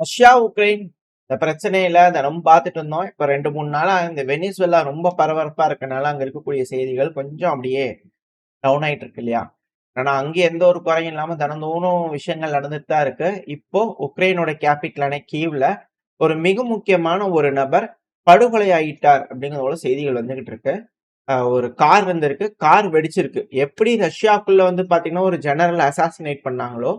Russia, Ukraine இந்த பிரச்சனையில தினமும் பார்த்துட்டு இருந்தோம். இப்ப 2, 3 நாளா இந்த வெனிசுவேலா ரொம்ப பரபரப்பா இருக்கனால, அங்க இருக்கக்கூடிய செய்திகள் கொஞ்சம் அப்படியே டவுன் ஆயிட்டு இருக்கு இல்லையா? ஆனா அங்க எந்த ஒரு குறையும் இல்லாம தினந்தோறும் விஷயங்கள் நடந்துட்டு தான் இருக்கு. இப்போ உக்ரைனோட கேபிட்டலான கீவ்ல ஒரு மிக முக்கியமான ஒரு நபர் படுகொலை ஆயிட்டார் அப்படிங்கிற செய்திகள் வந்துகிட்டு இருக்கு. ஒரு கார் வந்திருக்கு. கார் வெடிச்சிருக்கு. எப்படி ரஷ்யாக்குள்ள வந்து பார்த்தீங்கன்னா, ஒரு ஜெனரல் அசாசினேட் பண்ணாங்களோ,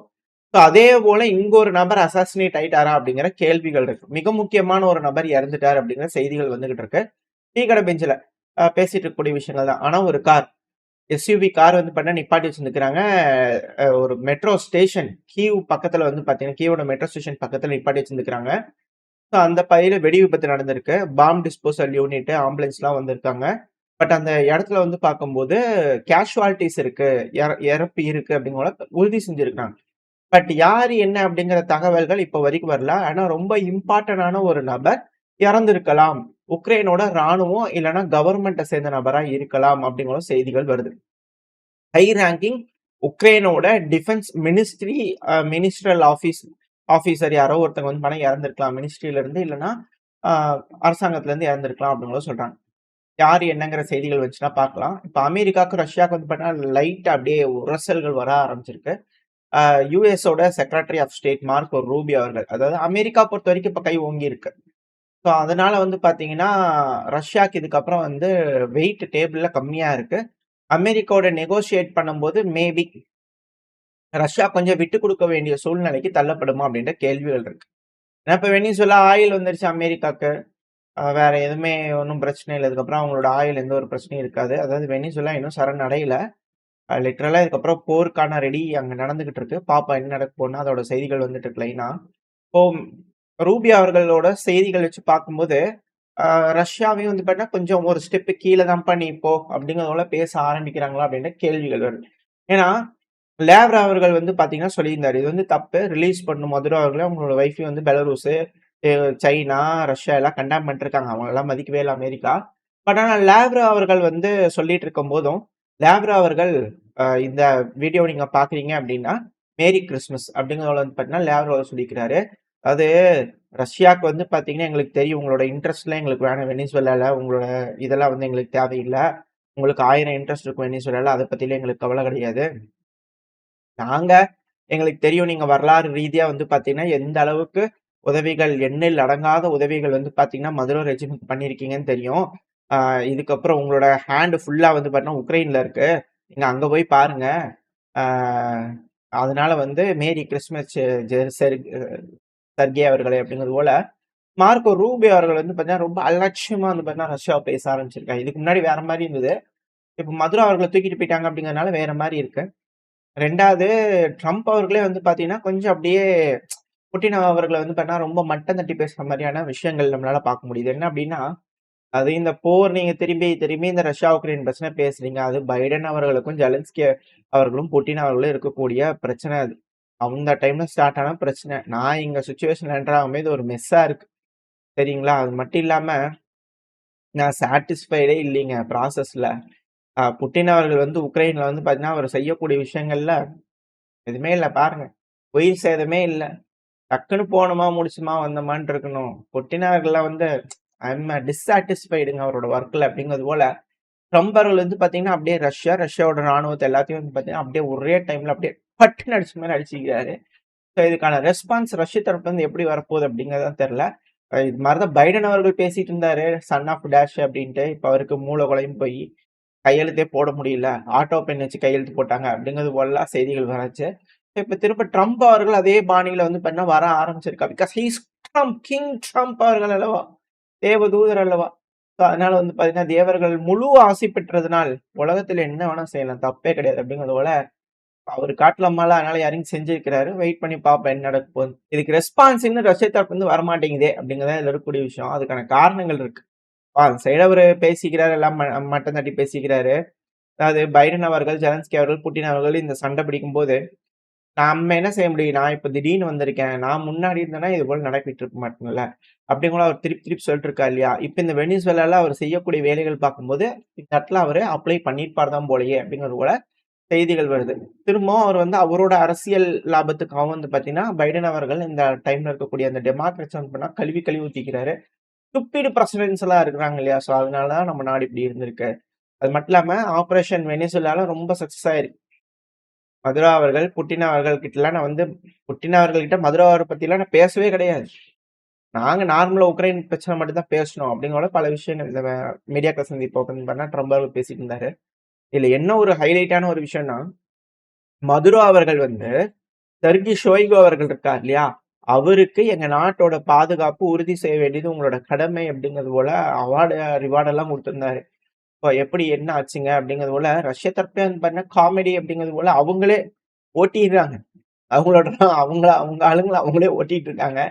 ஸோ அதே போல இங்க ஒரு நபர் அசாசினேட் ஆயிட்டாரா? அப்படிங்கிற கேள்விகள் இருக்கு. மிக முக்கியமான ஒரு நபர் இறந்துட்டார் அப்படிங்கிற செய்திகள் வந்துகிட்டு இருக்கு. டீ கடை பெஞ்சுல பேசிட்டு இருக்கக்கூடிய விஷயங்கள் தான். ஆனா ஒரு கார், எஸ்யூவி கார் வந்து பார்த்தீங்கன்னா நிப்பாட்டி வச்சிருந்துருக்காங்க. ஒரு மெட்ரோ ஸ்டேஷன் கீவ் பக்கத்துல வந்து பார்த்தீங்கன்னா, கீவோட மெட்ரோ ஸ்டேஷன் பக்கத்துல நிப்பாட்டி வச்சிருந்துருக்காங்க. ஸோ அந்த பகுதியில வெடி விபத்து நடந்திருக்கு. பாம் டிஸ்போசல் யூனிட், ஆம்புலன்ஸ்லாம் வந்திருக்காங்க. பட் அந்த இடத்துல வந்து பார்க்கும்போது கேஷுவாலிட்டீஸ் இருக்கு, இறப்பு இருக்கு அப்படிங்கிற உறுதி செஞ்சிருக்காங்க. பட் யாரு என்ன அப்படிங்கிற தகவல்கள் இப்ப வரைக்கும் வரல. ஆனா ரொம்ப இம்பார்ட்டன்டான ஒரு நபர் இறந்திருக்கலாம். உக்ரைனோட ராணுவம் இல்லன்னா கவர்மெண்ட்ட சேர்ந்த நபரா இருக்கலாம் அப்படிங்கிற செய்திகள் வருது. ஹை ரேங்கிங் உக்ரைனோட டிஃபென்ஸ் மினிஸ்ட்ரி மினிஸ்ட்ரல் ஆபீசர் யாரோ ஒருத்தங்க வந்து பணம் இறந்திருக்கலாம். மினிஸ்ட்ரியில இருந்து இல்லன்னா அ அரசாங்கத்துல இருந்து இறந்திருக்கலாம் அப்படிங்கிறத சொல்றாங்க. யார் என்னங்கிற செய்திகள் வச்சுனா பார்க்கலாம். இப்ப அமெரிக்காவுக்கும் ரஷ்யாவுக்கு வந்து பார்த்தீங்கன்னா லைட்டா அப்படியே உரசல்கள் வர ஆரம்பிச்சிருக்கு. யுஎஸோட secretary of state Marco Rubio அவர்கள், அதாவது அமெரிக்கா பொறுத்த வரைக்கும் இப்ப கை ஓங்கி இருக்கு. ஸோ அதனால வந்து பாத்தீங்கன்னா ரஷ்யாக்கு இதுக்கப்புறம் வந்து வெயிட் டேபிள்ல கம்மியா இருக்கு. அமெரிக்காவோட நெகோசியேட் பண்ணும்போது மேபி ரஷ்யா கொஞ்சம் விட்டு கொடுக்க வேண்டிய சூழ்நிலைக்கு தள்ளப்படுமா அப்படின்ற கேள்விகள் இருக்கு. ஏன்னா இப்ப வெனிசுலா ஆயில் வந்துருச்சு அமெரிக்காக்கு. வேற எதுவுமே ஒன்றும் பிரச்சனை இல்லை. இதுக்கப்புறம் அவங்களோட ஆயில் எந்த ஒரு பிரச்சனையும் இருக்காது. அதாவது வெனிசுலா இன்னும் சரணடையல. லிட்டரலா இதுக்கப்புறம் போருக்கான ரெடி அங்க நடந்துகிட்டு இருக்கு. பாப்போம் என்ன நடக்க போகுதுன்னு. அதோட செய்திகள் வந்துட்டு இருக்கு லைனா. இப்போ ரூபியா அவர்களோட செய்திகள் வச்சு பார்க்கும்போது, ரஷ்யாவையும் வந்து பார்த்தீங்கன்னா, கொஞ்சம் ஒரு ஸ்டெப் கீழ தான்ப்பா நீ போ அப்படிங்கிறது போல பேச ஆரம்பிக்கிறாங்களா அப்படின்ற கேள்விகள் வருது. ஏன்னா, லேவ்ரா அவர்கள் வந்து பார்த்தீங்கன்னா சொல்லியிருந்தாரு. இது வந்து தப்பு. ரிலீஸ் பண்ணணும் மதுரோ அவர்கள. அவங்களோட வைஃபையும் வந்து பெலருஸு, சைனா, ரஷ்யா எல்லாம் கண்டெம் பண்ணிட்டுருக்காங்க. அவங்களலாம் மதிக்கவே இல்ல அமெரிக்கா. பட் ஆனா லேவ்ரா அவர்கள் வந்து சொல்லிட்டு இருக்கும்போதும், லேவ்ரா அவர்கள் இந்த வீடியோ நீங்க பார்க்குறீங்க அப்படின்னா, மேரி கிறிஸ்மஸ் அப்படிங்கிறத வந்து பார்த்தீங்கன்னா, லேவ்ரா சொல்லியிருக்கிறாரு. அது ரஷ்யாவுக்கு வந்து பார்த்தீங்கன்னா, எங்களுக்கு தெரியும் உங்களோட இன்ட்ரெஸ்ட்லாம் எங்களுக்கு வேணாம் வெனிசுவேலால. உங்களோட இதெல்லாம் வந்து எங்களுக்கு தேவையில்ல. உங்களுக்கு 1000 இன்ட்ரெஸ்ட் இருக்கும் வெனிசுவேலால. அத பத்திலாம் எங்களுக்கு கவல கிடையாது. நாங்க எங்களுக்கு தெரியும் நீங்க வரலாறு ரீதியா வந்து பார்த்தீங்கன்னா, எந்த அளவுக்கு உதவிகள் எண்ணில் அடங்காத உதவிகள் வந்து பார்த்தீங்கன்னா, மதுரோ ரெஜிமுக்கு பண்ணியிருக்கீங்கன்னு தெரியும். ஆ இதுக்கப்புறம் உங்களோட ஹேண்ட் ஃபுல்லா வந்து பார்த்தீங்கன்னா, உக்ரைன்ல இருக்கு. நீங்க அங்க போய் பாருங்க. ஆ அதனால வந்து மேரி கிறிஸ்மஸ் செ ஜெ செர் சர்கே அவர்களே அப்படிங்கிறது போல, மார்க்கோ ரூபியோ அவர்கள் வந்து பார்த்தீங்கன்னா, ரொம்ப அலட்சியமா வந்து பார்த்தீங்கன்னா, ரஷ்யாவ பேச ஆரம்பிச்சிருக்காங்க. இதுக்கு முன்னாடி வேற மாரி இருந்தது. இப்ப மதுரோ அவர்கள தூக்கிட்டு போயிட்டாங்க அப்படிங்கிறதுனால வேற மாரி இருக்கு. 2வது ட்ரம்ப் அவர்களே வந்து பார்த்தீங்கன்னா, கொஞ்சம் அப்படியே புட்டின் அவர்கள வந்து பார்த்தீங்கன்னா, ரொம்ப மட்டம் தட்டி பேசுற மாரியான விஷயங்கள் நம்மளால பார்க்க முடியுது. என்ன அப்படின்னா, அது இந்த போர் நீங்க திரும்பி திரும்பி இந்த ரஷ்யா, உக்ரைன் பிரச்சனை பேசுறீங்க. அது பைடன் அவர்களுக்கும், ஜெலன்ஸ்கி அவர்களும், புட்டின் அவர்களும் இருக்கக்கூடிய பிரச்சனை அது. அந்த டைம்ல ஸ்டார்ட் ஆன பிரச்சனை. நான் எங்க சிச்சுவேஷன்ல என்டர் ஆகும்போது இது ஒரு மெஸ்ஸா இருக்கு. சரிங்களா? அது மட்டும் இல்லாம, நான் சாட்டிஸ்ஃபைடே இல்லீங்க ப்ராசஸ்ல. புட்டின் அவர்கள் வந்து உக்ரைன்ல வந்து பார்த்தீங்கன்னா, அவர் செய்யக்கூடிய விஷயங்கள்ல எதுவுமே இல்ல பாருங்க. உயிர் சேதமே இல்ல. டக்குனு போனோமா, முடிச்சோமா, வந்தோமான்னு இருக்கணும். புட்டின் அவர்கள்லாம் வந்து ஐ அம் டிஸ்சாட்டிஸ்ஃபைடுங்க அவரோட ஒர்க்ல அப்படிங்கிறது போல, ட்ரம்ப் அவர்கள் வந்து பார்த்தீங்கன்னா, அப்படியே ரஷ்யாவோட ராணுவத்த எல்லாத்தையும் வந்து பார்த்தீங்கன்னா, அப்படியே ஒரே டைம்ல அப்படியே பட்டுன்னு அடிச்ச மாரி அடிச்சுக்கிறாரு. ஸோ இதுக்கான ரெஸ்பான்ஸ் ரஷ்ய தரப்புல இருந்து எப்படி வரப்போகுது அப்படிங்கிறது தான் தெரியல. இது மாரி தான் பைடன் அவர்கள் பேசிட்டு இருந்தாரு. சன் ஆஃப் டேஷ் அப்படின்ட்டு. இப்ப அவருக்கு மூளை குழம்பி போயி, கையெழுத்தே போட முடியல. ஆட்டோ பென் வச்சு கையெழுத்து போட்டாங்க அப்படிங்கிறது போலலாம் செய்திகள் வராச்சு. இப்ப திரும்ப ட்ரம்ப் அவர்கள் அதே பாணியில வந்து பண்ண வர ஆரம்பிச்சிருக்கா. Because he is Trump, king Trump அவர்கள் அல்லவா! தேவதூதர் அல்லவா! ஸோ அதனால வந்து பார்த்தீங்கன்னா, தேவர்கள் முழு ஆசி பெற்றதனால் உலகத்தில என்ன வேணா செய்யலாம். தப்பே கிடையாது அப்படிங்கிறது போல அவரு காட்டலாமால அதனால இறங்கி செஞ்சிருக்கிறாரு. வெயிட் பண்ணி பார்ப்போம் என்ன நடக்க போகுது. இதுக்கு ரெஸ்பான்ஸ் இன்னும் ரஷ்ய தரப்புல இருந்து வரமாட்டேங்குதே அப்படிங்கிறது தான் இதுல இருக்கக்கூடிய விஷயம். அதுக்கான காரணங்கள் இருக்கு. அந்த சைடு அவரு பேசிக்கிறாரு, எல்லாம் மட்டம் தட்டி பேசிக்கிறாரு. அதாவது பைடன் அவர்கள், ஜெலன்ஸ்கி அவர்கள், புட்டின் அவர்கள் இந்த சண்டை பிடிக்கும்போது, நம்ம என்ன செய்ய முடியும்? நான் இப்ப திடீர்னு வந்திருக்கேன். நான் முன்னாடி இருந்தேன்னா இது போல நடப்பிட்டு இருக்க மாட்டேன்ல. அப்படியும் கூட அவர் திருப்பி திருப்பி சொல்லிட்டு இருக்காரு இல்லையா? இப்ப இந்த வெனிசுவேலால அவர் செய்யக்கூடிய வேலைகள் பார்க்கும்போது, இந்த இடத்துல அவரு அப்ளை பண்ணியிருப்பார் தான் போலயே அப்படிங்கிறது போல செய்திகள் வருது. திரும்பவும் அவர் வந்து அவரோட அரசியல் லாபத்துக்காகவும் வந்து பார்த்தீங்கன்னா, பைடன் அவர்கள் இந்த டைம்ல இருக்கக்கூடிய அந்த டெமோக்ராட்ஸ் வந்து பண்ணா கழுவி கழுவி ஊத்திக்கிறாரு. ஸ்டூபிட் பிரசிடென்ட்ஸ் எல்லாம் இருக்கிறாங்க இல்லையா? ஸோ அதனால தான் நம்ம நாடு இப்படி இருந்திருக்கு. அது மட்டும் இல்லாம ஆப்பரேஷன் வெனிசுலால ரொம்ப சக்சஸ் ஆயிருக்கு. மதுரா அவர்கள், புட்டின் அவர்கள் கிட்டலாம் நான் வந்து புட்டின் அவர்கள்கிட்ட மதுரா அவர பத்திலாம் நான் பேசவே கிடையாது. நாங்க நார்மலா உக்ரைன் பிரச்சனை மட்டும் தான் பேசணும் அப்படிங்கிற பல விஷயங்கள் இந்த மீடியாக்கள் சந்திப்பு ஓப்பன் பண்ணா ட்ரம்ப் அவர்கள் பேசிட்டு இருந்தாரு. இதுல என்ன ஒரு ஹைலைட்டான ஒரு விஷயம்னா, மதுரோ அவர்கள் வந்து செர்கி ஷோய்கு அவர்கள் இருக்கார் இல்லையா? அவருக்கு எங்க நாட்டோட பாதுகாப்பு உறுதி செய்ய வேண்டியது உங்களோட கடமை அப்படிங்கிறது போல அவார்டு, ரிவார்ட் எல்லாம் குடுத்திருந்தாரு. இப்போ எப்படி என்ன ஆச்சுங்க அப்படிங்கிறது போல ரஷ்ய தரப்பே வந்து பார்த்தீங்கன்னா, காமெடி அப்படிங்கிறது போல அவங்களே ஓட்டிர்றாங்க. அவங்களோட அவங்க அவங்க ஆளுங்கள அவங்களே ஓட்டிட்டு இருக்காங்க.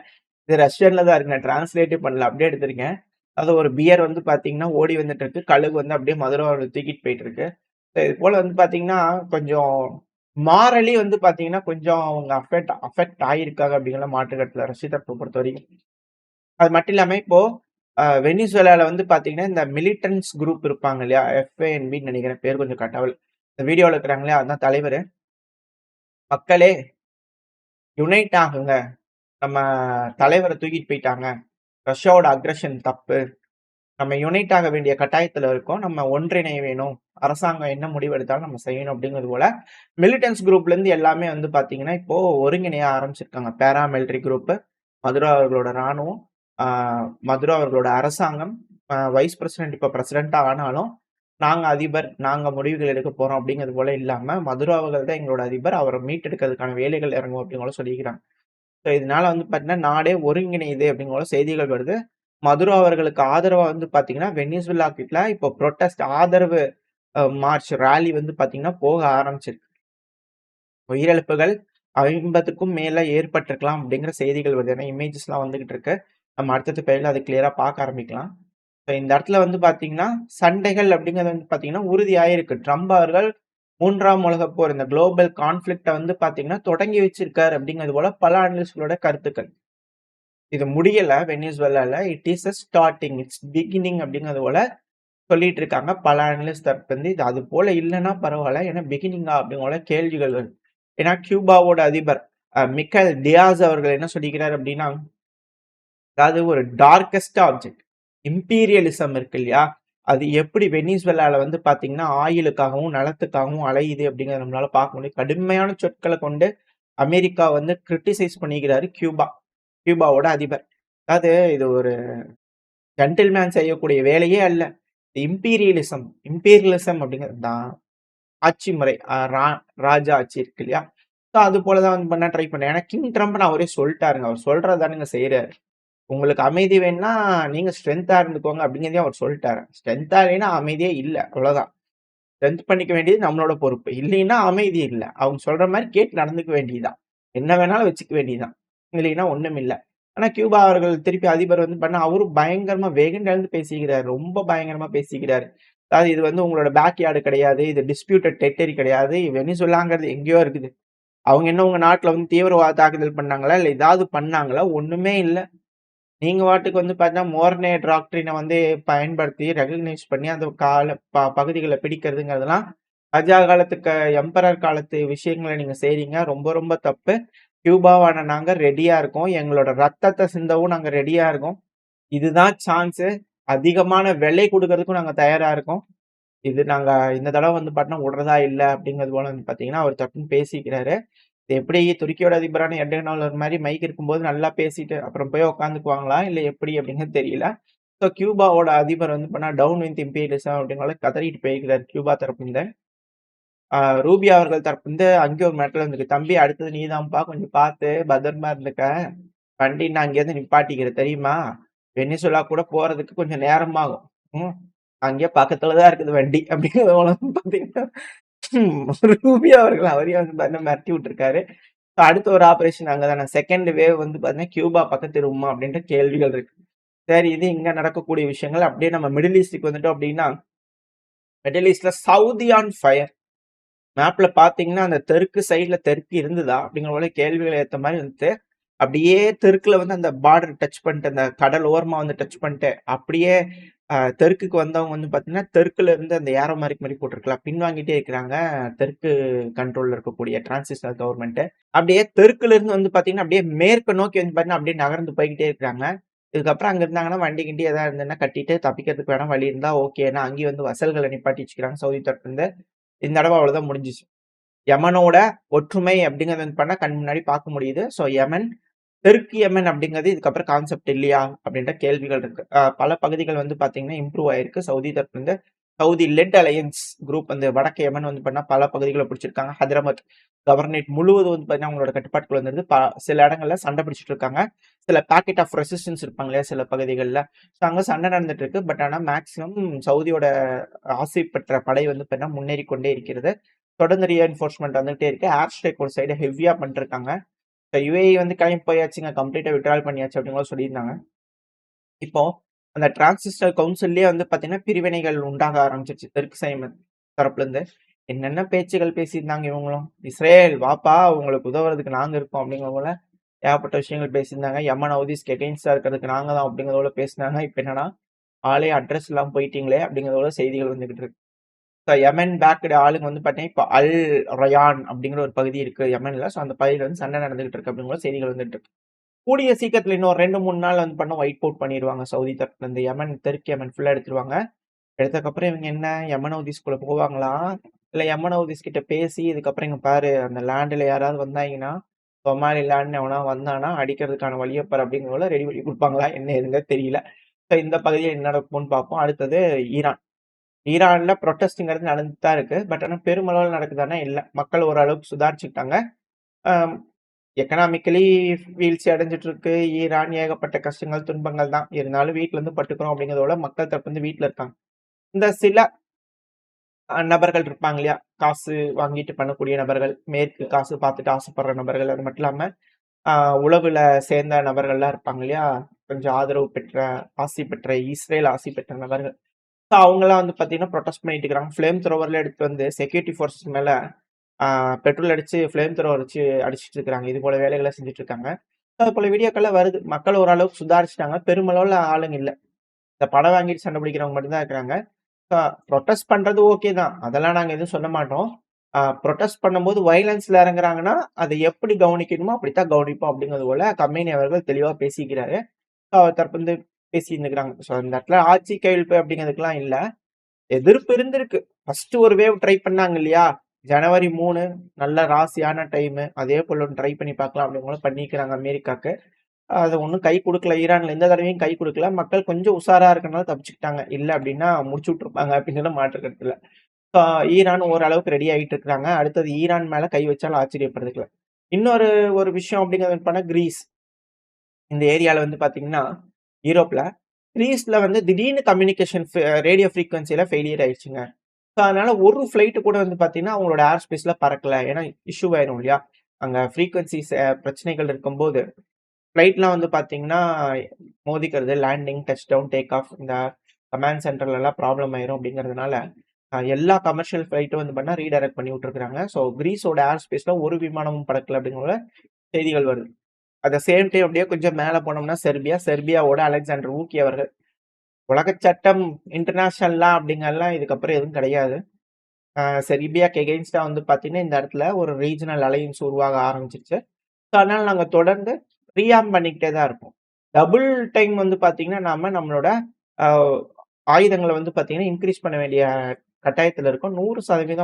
இது ரஷ்யன்ல தான் இருக்கு. நான் டிரான்ஸ்லேட்டே பண்ணல. அப்படியே எடுத்திருக்கேன். அது ஒரு பியர் வந்து பார்த்தீங்கன்னா, ஓடி வந்துட்டு இருக்கு. கழுகு வந்து அப்படியே மதுரை அவர்கள தூக்கிட்டு போயிட்டு இருக்கு. இது போல வந்து பார்த்தீங்கன்னா, கொஞ்சம் மாரலி வந்து பார்த்தீங்கன்னா, கொஞ்சம் அவங்க அஃபெக்ட் ஆகியிருக்காங்க அப்படிங்கிற மாற்று கருத்து ரஷ்ய தரப்ப பொறுத்தவரைக்கும். அது மட்டும் இல்லாம இப்போ வெனிசுவேலால வந்து பார்த்தீங்கன்னா, இந்த மிலிட்டன்ட்ஸ் குரூப் இருப்பாங்க இல்லையா? எஃப்ஏஎன்பின்னு நினைக்கிறேன். பேர் கொஞ்சம் கரெக்டா இந்த வீடியோல இருக்கிறாங்க இல்லையா? அதான் தலைவரு. மக்களே யுனைட் ஆகுங்க. நம்ம தலைவர தூக்கிட்டு போயிட்டாங்க. ரஷ்யாவோட அக்ரஷன் தப்பு. நம்ம யுனைட் ஆக வேண்டிய கட்டாயத்துல இருக்கோம். நம்ம ஒன்றிணைய வேணும். அரசாங்கம் என்ன முடிவு எடுத்தாலும் நம்ம செய்யணும் அப்படிங்கிறது போல, மிலிட்டன்ட்ஸ் குரூப்ல இருந்து எல்லாமே வந்து பார்த்தீங்கன்னா, இப்போ ஒருங்கிணைய ஆரம்பிச்சிருக்காங்க. பேரா மிலிட்டரி குரூப், மதுரோ அவர்களோட ராணுவம், ஆ மதுரோ அவர்களோட அரசாங்கம், வைஸ் பிரசிடென்ட் இப்ப பிரசிடென்ட்டா ஆனாலும், நாங்க அதிபர், நாங்க முடிவுகள் எடுக்க போறோம் அப்படிங்கிறது போல இல்லாம, மதுரோ அவர்கள் தான் எங்களோட அதிபர். அவர மீட்டெடுக்கிறதுக்கான வேலைகள் இறங்குவோம் அப்படின்னு கூட சொல்லிக்கிறாங்க. ஸோ இதனால வந்து பார்த்தீங்கன்னா, நாடே ஒருங்கிணையுது அப்படிங்கிற போல செய்திகள் வருது. மதுரோ அவர்களுக்கு ஆதரவா வந்து பார்த்தீங்கன்னா, வெனிசுவேலா கிட்ட இப்போ புரொட்டஸ்ட் ஆதரவு மார்ச் ராலி வந்து பார்த்தீங்கன்னா, போக ஆரம்பிச்சிருக்கு. உயிரிழப்புகள் 50க்கும் மேல ஏற்பட்டிருக்கலாம் அப்படிங்கிற செய்திகள் வருது. ஏன்னா இமேஜஸ்லாம் வந்துகிட்டு இருக்கு. நம்ம அடுத்தடுத்த பேஜ்ல அத கிளியரா பார்க்க ஆரம்பிக்கலாம். ஸோ இந்த இடத்துல வந்து பார்த்தீங்கன்னா, சண்டைகள் அப்படிங்கிறது வந்து பார்த்தீங்கன்னா, உறுதியாயிருக்கு. ட்ரம்ப் அவர்கள் 3ஆம் உலகப் போர் இந்த குளோபல் கான்ஃப்ளிக்ட்ட வந்து பார்த்தீங்கன்னா, தொடங்கி வச்சிருக்காரு அப்படிங்கிறது போல பல அனலிஸ்ட்களோட கருத்துக்கள். இது முடியல வெனிசுவேலால. It is a starting. It's beginning அப்படிங்கிறது போல சொல்லிட்டு இருக்காங்க. பல அனலிஸ்ட் தரப்பு வந்து இது அது போல இல்லன்னா பரவால்ல. ஏன்னா பிகினிங்கா அப்படிங்கிற போல கேள்விகள் வருது. ஏன்னா கியூபாவோட அதிபர் மிக்கேல் டியாஸ் அவர்கள் என்ன சொல்லிக்கிறார் அப்படின்னா, அதாவது ஒரு டார்க்கஸ்ட் ஆப்ஜெக்ட் இம்பீரியலிசம் இருக்கு இல்லையா? அது எப்படி வெனிசுவேலால வந்து பார்த்தீங்கன்னா, ஆயிலுக்காகவும், நலத்துக்காகவும் அலையுது அப்படிங்கிறத நம்மளால பார்க்க முடியும். கடுமையான சொற்கள கொண்டு அமெரிக்கா வந்து கிரிட்டிசைஸ் பண்ணிக்கிறாரு கியூபாவோட அதிபர். அதாவது இது ஒரு ஜென்டில்மேன் செய்யக்கூடிய வேலையே அல்ல. இம்பீரியலிசம் அப்படிங்கிறது தான் ஆட்சி முறை. ராஜா ஆட்சி இருக்கு இல்லையா? ஸோ அது போல தான் வந்து பண்ண ட்ரை பண்ணேன். ஏன்னா கிங் ட்ரம்ப்னு அவரே சொல்ட்டாருங்க. அவர் சொல்றது தானேங்க செய்றாரு. உங்களுக்கு அமைதி வேணும்னா, நீங்க ஸ்ட்ரென்த்தா இருந்துக்கோங்க அப்படிங்கிறதையும் அவர் சொல்ட்டாரு. ஸ்ட்ரென்த்தா இல்லைன்னா அமைதியே இல்ல. அவ்வளோதான். ஸ்ட்ரென்த் பண்ணிக்க வேண்டியது நம்மளோட பொறுப்பு. இல்லைன்னா அமைதி இல்ல. அவங்க சொல்ற மாரி கேட்டு நடந்துக்க வேண்டியது தான். என்ன வேணாலும் வச்சுக்க வேண்டியது தான். இல்லைன்னா ஒண்ணும் இல்ல. ஆனா கியூபா அவர்கள் திருப்பி அதிபர் வந்து பண்ணா, அவரும் பயங்கரமா வெகுண்டு எழுந்து பேசிக்கிறாரு. ரொம்ப பயங்கரமா பேசிக்கிறாரு. அதாவது இது வந்து உங்களோட பேக் யார்டு கிடையாது. இது டிஸ்பியூட்டட் டெரிட்டரி கிடையாது. வெனிசுலாங்கிறது எங்கேயோ இருக்குது. அவங்க என்ன உங்க நாட்டுல வந்து தீவிரவாத தாக்குதல் பண்ணாங்களா? இல்ல ஏதாவது பண்ணாங்களா? ஒண்ணுமே இல்ல. நீங்க பாட்டுக்கு வந்து பார்த்தீங்கன்னா, மோர்னே டாக்ட்ரின வந்து பயன்படுத்தி ரெகக்னைஸ் பண்ணி அந்த பகுதிகள பிடிக்கிறதுங்கிறதெல்லாம் ராஜா காலத்துக்கு எம்பரர் காலத்து விஷயங்கள நீங்க செய்றீங்க. ரொம்ப ரொம்ப தப்பு. கியூபாவான நாங்க ரெடியா இருக்கோம். எங்களோட ரத்தத்த சிந்தவும் நாங்க ரெடியா இருக்கோம். இதுதான் சான்ஸு. அதிகமான விலை குடுக்கறதுக்கும் நாங்க தயாரா இருக்கோம். இது நாங்க இந்த தடவ வந்து பார்த்தீங்கன்னா, விடுறதா இல்ல அப்படிங்கிறது போல வந்து பார்த்தீங்கன்னா, அவர் டக்குன்னு பேசிக்கிறாரு. இது எப்படி துருக்கியோட அதிபரான எர்டோகன் ஒரு மாரி மைக் இருக்கும்போது நல்லா பேசிட்டு, அப்புறம் போய் உட்காந்துக்குவாங்களா? இல்ல எப்படி அப்படிங்கிறது தெரியல. ஸோ கியூபாவோட அதிபர் வந்து பண்ணா டவுன் வித் இம்பீரியலிசம் அப்படிங்கிற கதறிட்டு போயிருக்கிறாரு கியூபா தரப்புல. ரூபியா அவர்கள் தரப்புலருந்து அங்கே ஒரு மெட்டல் வந்திருக்கு. "தம்பி அடுத்தது நீதான்ப்பா. கொஞ்சம் பார்த்து பத்திரமா இருந்துக்க. வண்டி நான் அங்கேருந்து நிப்பாட்டிக்கிறேன் தெரியுமா? வெனிசுலா கூட போறதுக்கு கொஞ்சம் நேரமாகும். ம். அங்கேயே பக்கத்துல தான் இருக்குது வண்டி." அப்படிங்கிறது போல வந்து பார்த்தீங்கன்னா, ரூபியா அவர்கள் அவரையும் வந்து பார்த்தீங்கன்னா மிரட்டி விட்டுருக்காரு. அடுத்த ஒரு ஆப்பரேஷன் அங்க தானே. செகண்ட் வேவ் வந்து பார்த்தீங்கன்னா, கியூபா பக்கம் திரும்புமா அப்படின்ற கேள்விகள் இருக்கு. சரி இது இங்க நடக்கக்கூடிய விஷயங்கள். அப்படியே நம்ம மிடில் ஈஸ்ட்க்கு வந்துட்டோம் அப்படின்னா, மிடில் ஈஸ்ட்ல சவுதி ஆன் ஃபயர். மேப்ல பார்த்தீங்கன்னா, அந்த தெற்கு சைடுல தெற்கு இருந்ததா? அப்படிங்கிற போல கேள்விகள் ஏத்த மாரி வந்துட்டு, அப்படியே தெற்குல வந்து அந்த பார்டர் டச் பண்ணிட்டு, அந்த கடல் ஓரமா வந்து டச் பண்ணிட்டு, அப்படியே தெற்குக்கு வந்தவங்க வந்து பார்த்தீங்கன்னா, தெற்குல இருந்து அந்த ஏரோ மார்க் மாரி போட்டிருக்கலாம். பின்வாங்கிட்டே இருக்கிறாங்க. தெற்கு கண்ட்ரோல்ல இருக்கக்கூடிய டிரான்சிஷனல் கவர்ன்மென்ட். அப்படியே தெற்குல இருந்து வந்து பார்த்தீங்கன்னா, அப்படியே மேற்கு நோக்கி வந்து பார்த்தீங்கன்னா, அப்படியே நகர்ந்து போய்க்கிட்டே இருக்கிறாங்க. இதுக்கப்புறம் அங்க இருந்தாங்கன்னா, வண்டி கிண்டி எதா இருந்ததுன்னா கட்டிட்டு தப்பிக்கிறதுக்கு வேணா வழி இருந்தா ஓகே. ஏன்னா அங்கேயும் வந்து வசல்கள நிப்பாட்டி வச்சுக்கிறாங்க சவுதி தரப்புலருந்து. இந்த தடவ அவ்வளோதான் முடிஞ்சுச்சு. யமனோட ஒற்றுமை அப்படிங்கிறது வந்து பண்ணா கண் முன்னாடி பார்க்க முடியுது. ஸோ யமன், தெற்கு யமன் அப்படிங்கிறது இதுக்கப்புறம் கான்செப்ட் இல்லையா? அப்படின்ற கேள்விகள் இருக்கு. பல பகுதிகள் வந்து பார்த்தீங்கன்னா, இம்ப்ரூவ் ஆயிருக்கு. சவுதி தரப்புலருந்து சவுதி லெட் அலையன்ஸ் குரூப் வந்து வடக்கு யமன் வந்து பண்ணா பல பகுதிகள பிடிச்சிருக்காங்க. ஹைதராபாத் கவர்னரேட் முழுவதும் வந்து பார்த்தீங்கன்னா, அவங்களோட கட்டுப்பாட்டுக்குள்ள வந்துருது. சில இடங்கள்ல சண்டை பிடிச்சிட்டு இருக்காங்க. சில பாக்கெட் ஆஃப் ரெசிஸ்டன்ஸ் இருப்பாங்க இல்லையா? சில பகுதிகள்ல. ஸோ அங்க சண்டை நடந்துட்டு இருக்கு. பட் ஆனா மேக்ஸிமம் சவுதியோட ஆசை பெற்ற படை வந்து பார்த்தீங்கன்னா, முன்னேறிக் கொண்டே இருக்கிறது. தொடர்ந்து ரீஎன்ஃபோர்ஸ்மென்ட் வந்துட்டே இருக்கு. ஏர் ஸ்ட்ரைக் ஒரு சைடு ஹெவியா பண்ணிட்டுருக்காங்க. இப்ப யுஏஇ வந்து கிளம்பி போயாச்சுங்க. கம்ப்ளீட்டா வித்ட்ரால் பண்ணியாச்சு அப்படின்னு சொல்லியிருந்தாங்க. இப்போ அந்த டிரான்சிஸ்டர் கவுன்சில்லயே வந்து பார்த்தீங்கன்னா, பிரிவினைகள் உண்டாக ஆரம்பிச்சுருச்சு. தெற்கு சைமன் தரப்புலருந்து. என்னென்ன பேச்சுகள் பேசியிருந்தாங்க இவங்களும். "இஸ்ரேல் வாப்பா, உங்களுக்கு உதவுறதுக்கு நாங்க இருக்கோம்." அப்படிங்கிற போல ஏகப்பட்ட விஷயங்கள் பேசியிருந்தாங்க. யமன் ஹவுதிஸ்க்கு எகெயின்ஸ்டா இருக்கிறதுக்கு நாங்க தான் அப்படிங்கிறது போல பேசினாங்க. இப்ப என்னன்னா, ஆளே அட்ரஸ் இல்லாம போயிட்டீங்களே அப்படிங்கிறது போல செய்திகள் வந்துகிட்டு இருக்கு. யமன் பேக்டு ஆளுங்க வந்து பார்த்தீங்கன்னா, இப்ப அல் ரயான் அப்படிங்கிற ஒரு பகுதி இருக்கு யமன்ல. ஸோ அந்த பகுதியில வந்து சண்டை நடந்துகிட்டு இருக்கு அப்படிங்கிற செய்திகள் வந்துட்டு இருக்கு. கூடிய சீக்கிரத்துல இன்னும் 2, 3 நாள் வந்து பண்ண ஒயிட் அவுட் பண்ணிருவாங்க சவுதி தரப்புல இருந்து. யமன், தெற்கு யமன் ஃபுல்லா எடுத்துருவாங்க. எடுத்ததுக்கப்புறம் இவங்க என்ன யமன் ஹவுதிஸ்குள்ள போவாங்களா? இல்ல யமன் ஹவுதிஸ் கிட்ட பேசி, இதுக்கப்புறம் இங்க பாரு அந்த லேண்ட்ல யாராவது வந்தாங்கன்னா, சொமாலி லேண்ட்ன்னு எவனா வந்தான்னா, அடிக்கிறதுக்கான வழிய பாரு அப்படிங்கிறத ரெடி பண்ணி குடுப்பாங்களா? என்ன ஏதுங்க தெரியல. ஸோ இந்த பகுதியில என்ன நடக்கும்னு பார்ப்போம். அடுத்தது ஈரான். ஈரான்ல புரொட்டஸ்ட்ங்கிறது நடந்துட்டு தான் இருக்கு. பட் ஆனா பெருமளவுல நடக்குதான்னா இல்ல. மக்கள் ஓரளவுக்கு சுதாரிச்சுக்கிட்டாங்க. அம் எக்கனாமிக்கலி வீழ்ச்சி அடைஞ்சுட்டு இருக்கு. ஈரான் ஏகப்பட்ட கஷ்டங்கள், துன்பங்கள் தான். இருந்தாலும் வீட்ல இருந்து பட்டுக்கிறோம் அப்படிங்கிறத விட மக்கள் தரப்பு வந்து வீட்ல இருக்காங்க. இந்த சில நபர்கள் இருப்பாங்க இல்லையா? காசு வாங்கிட்டு பண்ணக்கூடிய நபர்கள், மேற்கு காசு பார்த்துட்டு ஆசைப்படுற நபர்கள், அது மட்டும் இல்லாம அ உளவுல சேர்ந்த நபர்கள்லாம் இருப்பாங்க இல்லையா? கொஞ்சம் ஆதரவு பெற்ற, ஆசி பெற்ற, இஸ்ரேல் ஆசி பெற்ற நபர்கள். ஸோ அவங்கலாம் வந்து பார்த்தீங்கன்னா, புரொட்டஸ்ட் பண்ணிட்டு இருக்காங்க. ஃப்ளேம் த்ரோவர்லாம் எடுத்துட்டு வந்து செக்யூரிட்டி ஃபோர்ஸஸ் மேல ஆ பெட்ரோல் அடிச்சு, ஃப்ளேம் த்ரோவர் வச்சு அடிச்சிட்டு இருக்காங்க. இது போல வேலைகள செஞ்சுட்டு இருக்காங்க. அது போல வீடியோக்கள்லாம் வருது. மக்கள் ஓரளவுக்கு சுதாரிச்சுட்டாங்க. பெருமளவுல ஆளுங்க இல்ல. இந்த படம் வாங்கிட்டு சண்டை பிடிக்கிறவங்க மட்டும் தான் இருக்கிறாங்க. அ புரொட்டஸ்ட் பண்றது ஓகே தான். அதெல்லாம் நாங்க எதுவும் சொல்ல மாட்டோம். புரொட்டஸ்ட் பண்ணும்போது வயலன்ஸ்ல இறங்குறாங்கன்னா, அதை எப்படி கவனிக்கணுமோ அப்படித்தான் கவனிப்போம் அப்படிங்கிறது போல கமேனி அவர்கள் தெளிவா பேசிக்கிறாரு. அவர் தரப்புலருந்து பேசியிருந்துக்கிறாங்க. ஸோ இந்த இடத்துல ஆட்சி கையெழுப்பு அப்படிங்கிறதுக்கெல்லாம் இல்ல. எதிர்ப்பு இருந்திருக்கு. ஃபர்ஸ்ட் ஒரு வேவ் ட்ரை பண்ணாங்க இல்லையா? ஜனவரி 3 நல்ல ராசியான டைமு. அதே போல ஒண்ணு ட்ரை பண்ணி பார்க்கலாம் அப்படிங்கிற பண்ணிக்கிறாங்க அமெரிக்காக்கு. அது ஒண்ணும் கை குடுக்கல. ஈரான்ல எந்த தடவையும் கை குடுக்கல. மக்கள் கொஞ்சம் உஷாரா இருக்கனால தப்பிச்சுக்கிட்டாங்க. இல்ல அப்படின்னா முடிச்சு விட்டுருப்பாங்க அப்படிங்கிறதுல மாற்று கருத்து இல்ல. ஸோ ஈரான் ஓரளவுக்கு ரெடி ஆயிட்டு இருக்காங்க. அடுத்தது ஈரான் மேல கை வச்சாலும் ஆச்சரியப்படுறதுக்கு இல்ல. இன்னொரு ஒரு விஷயம் அப்படிங்கிறது பண்ணா கிரீஸ். இந்த ஏரியால வந்து பார்த்தீங்கன்னா, யூரோப்ல கிரீஸ்ல வந்து திடீர்னு கம்யூனிகேஷன் ரேடியோ ஃப்ரீக்வன்சில ஃபெயிலியர் ஆயிடுச்சுங்க. ஸோ, அதனால ஒரு ஃப்ளைட் கூட வந்து பார்த்தீங்கன்னா, அவங்களோட ஏர் ஸ்பேஸ்ல பறக்கல. ஏன்னா இஷ்யூ ஆயிரும் இல்லையா? அங்க ஃப்ரீக்வன்சிஸ் பிரச்சனைகள் இருக்கும்போது, ஃப்ளைட்லாம் வந்து பார்த்தீங்கன்னா, மோதிக்கிறது, landing, touch down, take off இந்த கமாண்ட் சென்டர்லலாம் ப்ராப்ளம் ஆயிரும் அப்படிங்கிறதுனால, எல்லா கமர்ஷியல் ஃப்ளைட்டும் வந்து பண்ணா ரீடைரக்ட் பண்ணி விட்டுருக்காங்க. ஸோ, கிரீஸோட ஏர் ஸ்பேஸ்ல ஒரு விமானமும் பறக்கல அப்படிங்கிற செய்திகள் வருது. அட் த சேம் டைம் அப்படியே கொஞ்சம் மேல போனோம்னா செர்பியா, செர்பியாவோட அலெக்சாண்டர் ஊக்கி அவர்கள். உலகச் சட்டம், இன்டர்நேஷனல் லா அப்படிங்கறதெல்லாம் இதுக்கப்புறம் எதுவும் கிடையாது. செர்பியாக்கு எகெயின்ஸ்டா வந்து பார்த்தீங்கன்னா, இந்த இடத்துல ஒரு ரீஜனல் அலையன்ஸ் உருவாக ஆரம்பிச்சுருச்சு. ஸோ, அதனால நாங்க தொடர்ந்து ரீஆர்ம் பண்ணிக்கிட்டே தான் இருப்போம். டபுள் டைம் வந்து பார்த்தீங்கன்னா, நாம நம்மளோட அ ஆயுதங்கள வந்து பார்த்தீங்கன்னா, இன்கிரீஸ் பண்ண வேண்டிய கட்டாயத்துல இருக்கோம். 100%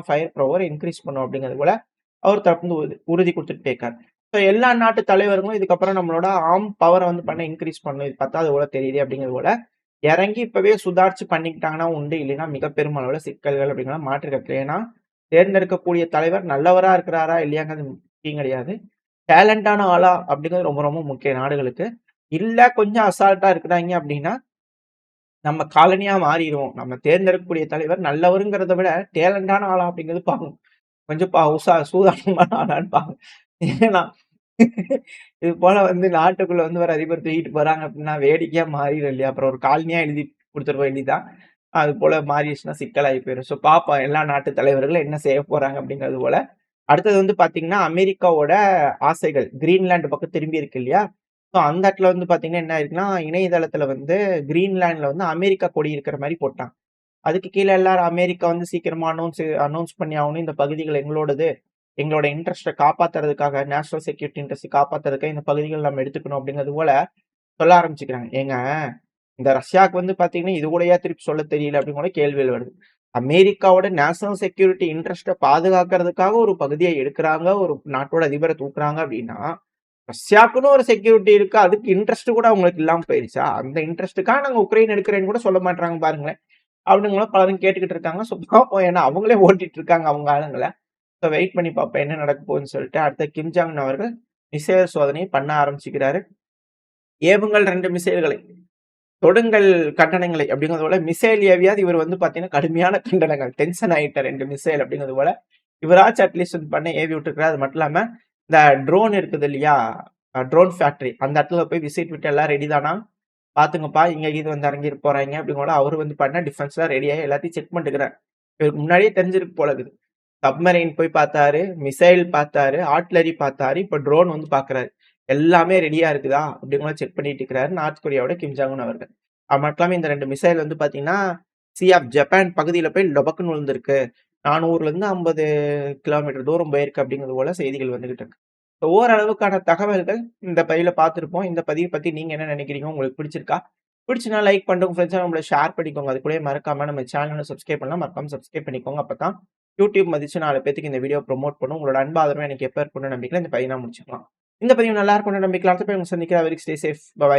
ஃபயர் பவர் இன்கிரீஸ் பண்ணும் அப்படிங்கிறது போல அவர் தரப்புல உறுதி குடுத்துட்டு போயிருக்காரு. ஸோ, எல்லா நாட்டு தலைவர்களும் இதுக்கப்புறம் நம்மளோட பவர வந்து பண்ண இன்கிரீஸ் பண்ணணும். இது பத்தாது போல தெரியுது அப்படிங்கிறது போல இறங்கி இப்பவே சுதாரிச்சு பண்ணிக்கிட்டாங்கன்னா உண்டு. இல்லைன்னா மிக பெருமளவுல சிக்கல்கள் அப்படிங்கிறத மாற்று கருத்து. ஏன்னா, தேர்ந்தெடுக்கக்கூடிய தலைவர் நல்லவரா இருக்கிறாரா இல்லையாங்கிறது முக்கியம் கிடையாது. டேலண்டான ஆளா அப்படிங்கிறது ரொம்ப ரொம்ப முக்கியம் நாடுகளுக்கு. இல்ல கொஞ்சம் அசால்ட்டா இருக்கிறாய்ங்க அப்படின்னா, நம்ம காலனியா மாறிருவோம். நம்ம தேர்ந்தெடுக்கக்கூடிய தலைவர் நல்லவருங்கிறத விட டேலண்டான ஆளா அப்படிங்கிறது பார்க்கணும். கொஞ்சம் சூதானமான ஆளான்னு பார்க்கணும். ஏன்னா, இது போல வந்து நாட்டுக்குள்ள வந்து ஒரு அதிபர் தூக்கிட்டு போறாங்க அப்படின்னா வேடிக்கையா மாறிரும் இல்லையா? அப்புறம் ஒரு காலனியா எழுதி குடுத்துற வேண்டியதுதான். அது போல மாறிடுச்சுன்னா சிக்கலாகி போயிரும். ஸோ பார்ப்போம் எல்லா நாட்டு தலைவர்களும் என்ன செய்ய போறாங்க அப்படிங்கிறது போல. அடுத்தது வந்து பார்த்தீங்கன்னா, அமெரிக்காவோட ஆசைகள் கிரீன்லாந்து பக்கம் திரும்பி இருக்கு இல்லையா? ஸோ அந்த இடத்துல வந்து பார்த்தீங்கன்னா, என்ன ஆயிருக்குன்னா, இணையதளத்துல வந்து கிரீன்லாண்ட்ல வந்து அமெரிக்கா கொடி இருக்கிற மாரி போட்டாங்க. அதுக்கு கீழ எல்லாரும் அமெரிக்கா வந்து சீக்கிரமா அனவுன்ஸ் பண்ணி ஆகணும். இந்த பகுதிகள் எங்களோடது. எங்களோட இன்ட்ரெஸ்ட்ட காப்பாத்துறதுக்காக, நேஷனல் செக்யூரிட்டி இன்ட்ரெஸ்ட்ட காப்பாத்துறதுக்காக இந்த பகுதிகள நம்ம எடுத்துக்கணும் அப்படிங்கிறது போல சொல்ல ஆரம்பிச்சுக்கிறாங்க. ஏங்க, இந்த ரஷ்யாவுக்கு வந்து பார்த்தீங்கன்னா, இது கூடயா திருப்பி சொல்ல தெரியல அப்படின்னு கூட கேள்விகள் வருது. அமெரிக்காவோட நேஷனல் செக்யூரிட்டி இன்ட்ரெஸ்ட்ட பாதுகாக்கிறதுக்காக ஒரு பகுதிய எடுக்குறாங்க. ஒரு நாட்டோட அதிபர தூக்குறாங்க அப்படின்னா, ரஷ்யாவுக்குன்னு ஒரு செக்யூரிட்டி இருக்கு. அதுக்கு இன்ட்ரெஸ்ட் கூட அவங்களுக்கு இல்லாம போயிருச்சா? அந்த இன்ட்ரெஸ்ட்டுக்காக நாங்க உக்ரைன் எடுக்கிறேன்னு கூட சொல்ல மாட்றாங்க பாருங்களேன். அப்படின்னும் பலரும் கேட்டுக்கிட்டு இருக்காங்க. ஸோ பார்ப்போம். ஏன்னா அவங்களே ஓட்டிட்டு இருக்காங்க அவங்க ஆளுங்கள. ஸோ வெயிட் பண்ணி பார்ப்போம் என்ன நடக்க போகுதுன்னு சொல்லிட்டு. அடுத்து கிம் ஜாங் உன் அவர்கள் மிசைல் சோதனை பண்ண ஆரம்பிச்சுக்கிறாரு. ஏவுங்கள் 2 மிசைல்களை, தொடுங்கள் கண்டனங்களை அப்படிங்கிறது போல மிசைல் ஏவியாவது இவர் வந்து பார்த்தீங்கன்னா, கடுமையான கண்டனங்கள். டென்ஷன் ஆயிட்ட 2 மிசைல் அப்படிங்கிறது போல. இவராச்சும் அட்லீஸ்ட் வந்து பண்ண ஏவி விட்டுருக்காரு. அது மட்டும் இல்லாம இந்த ட்ரோன் இருக்குது இல்லையா? ட்ரோன் ஃபேக்டரி அந்த இடத்துல போய் விசிட் விட்டு எல்லாம் ரெடி தானா? பாத்துங்கப்பா, இங்க இது வந்து இறங்கிற போறாய்ங்க அப்படின்னு கூட அவரு வந்து பண்ண டிஃபென்ஸ்லாம் ரெடியாகி எல்லாத்தையும் செக் பண்ணிட்டுருக்கிறார். இவருக்கு முன்னாடியே தெரிஞ்சிருக்கு போல இருக்குது. சப்மரைன் போய் பார்த்தாரு, மிசைல் பார்த்தாரு, ஆர்ட்டிலரி பார்த்தாரு, இப்ப ட்ரோன் வந்து பார்க்குறாரு. எல்லாமே ரெடியா இருக்குதா? அப்படின்னு கூட செக் பண்ணிட்டு இருக்கிறாரு நார்த் கொரியாவோட கிம் ஜாங் உன் அவர்கள். அது மட்டும் இல்லாம இந்த 2 மிசைல் வந்து பார்த்தீங்கன்னா, சி ஆஃப் ஜப்பான் பகுதியில போய் டொபக்குன்னு விழுந்திருக்கு. 400லேருந்து 50 கிலோமீட்டர் தூரம் போயிருக்கு அப்படிங்கிறது போல செய்திகள் வந்துகிட்டு இருக்கு. ஓரளவுக்கான தகவல்கள் இந்த பதிவுல பார்த்திருப்போம். இந்த பதிவு பத்தி நீங்க என்ன நினைக்கிறீங்க? உங்களுக்கு பிடிச்சிருக்கா? பிடிச்சுனா லைக் பண்ணிட்டு உங்க ஃப்ரெண்ட்ஸ் நம்மள ஷேர் பண்ணிக்கோங்க. அது கூடவே மறக்காம நம்ம சேனல சப்ஸ்கிரைப் பண்ணலாம். மறக்காம சப்ஸ்கிரைப் பண்ணிக்கோங்க. அப்பதான் யூடியூப் மதிச்சு 4 பேத்துக்கு இந்த வீடியோ ப்ரோமோட் பண்ணும். உங்களோட அன்பு ஆதரவு எனக்கு எப்ப இருக்கும்னு நம்பிக்கையில இந்த பதிவ நான் முடிச்சுக்கலாம். இந்த பதிவு நல்லா இருக்கும்னு நம்பிக்கையில அடுத்த பதிவு உங்கள சந்திக்கிறேன். Very stay safe. Bye bye.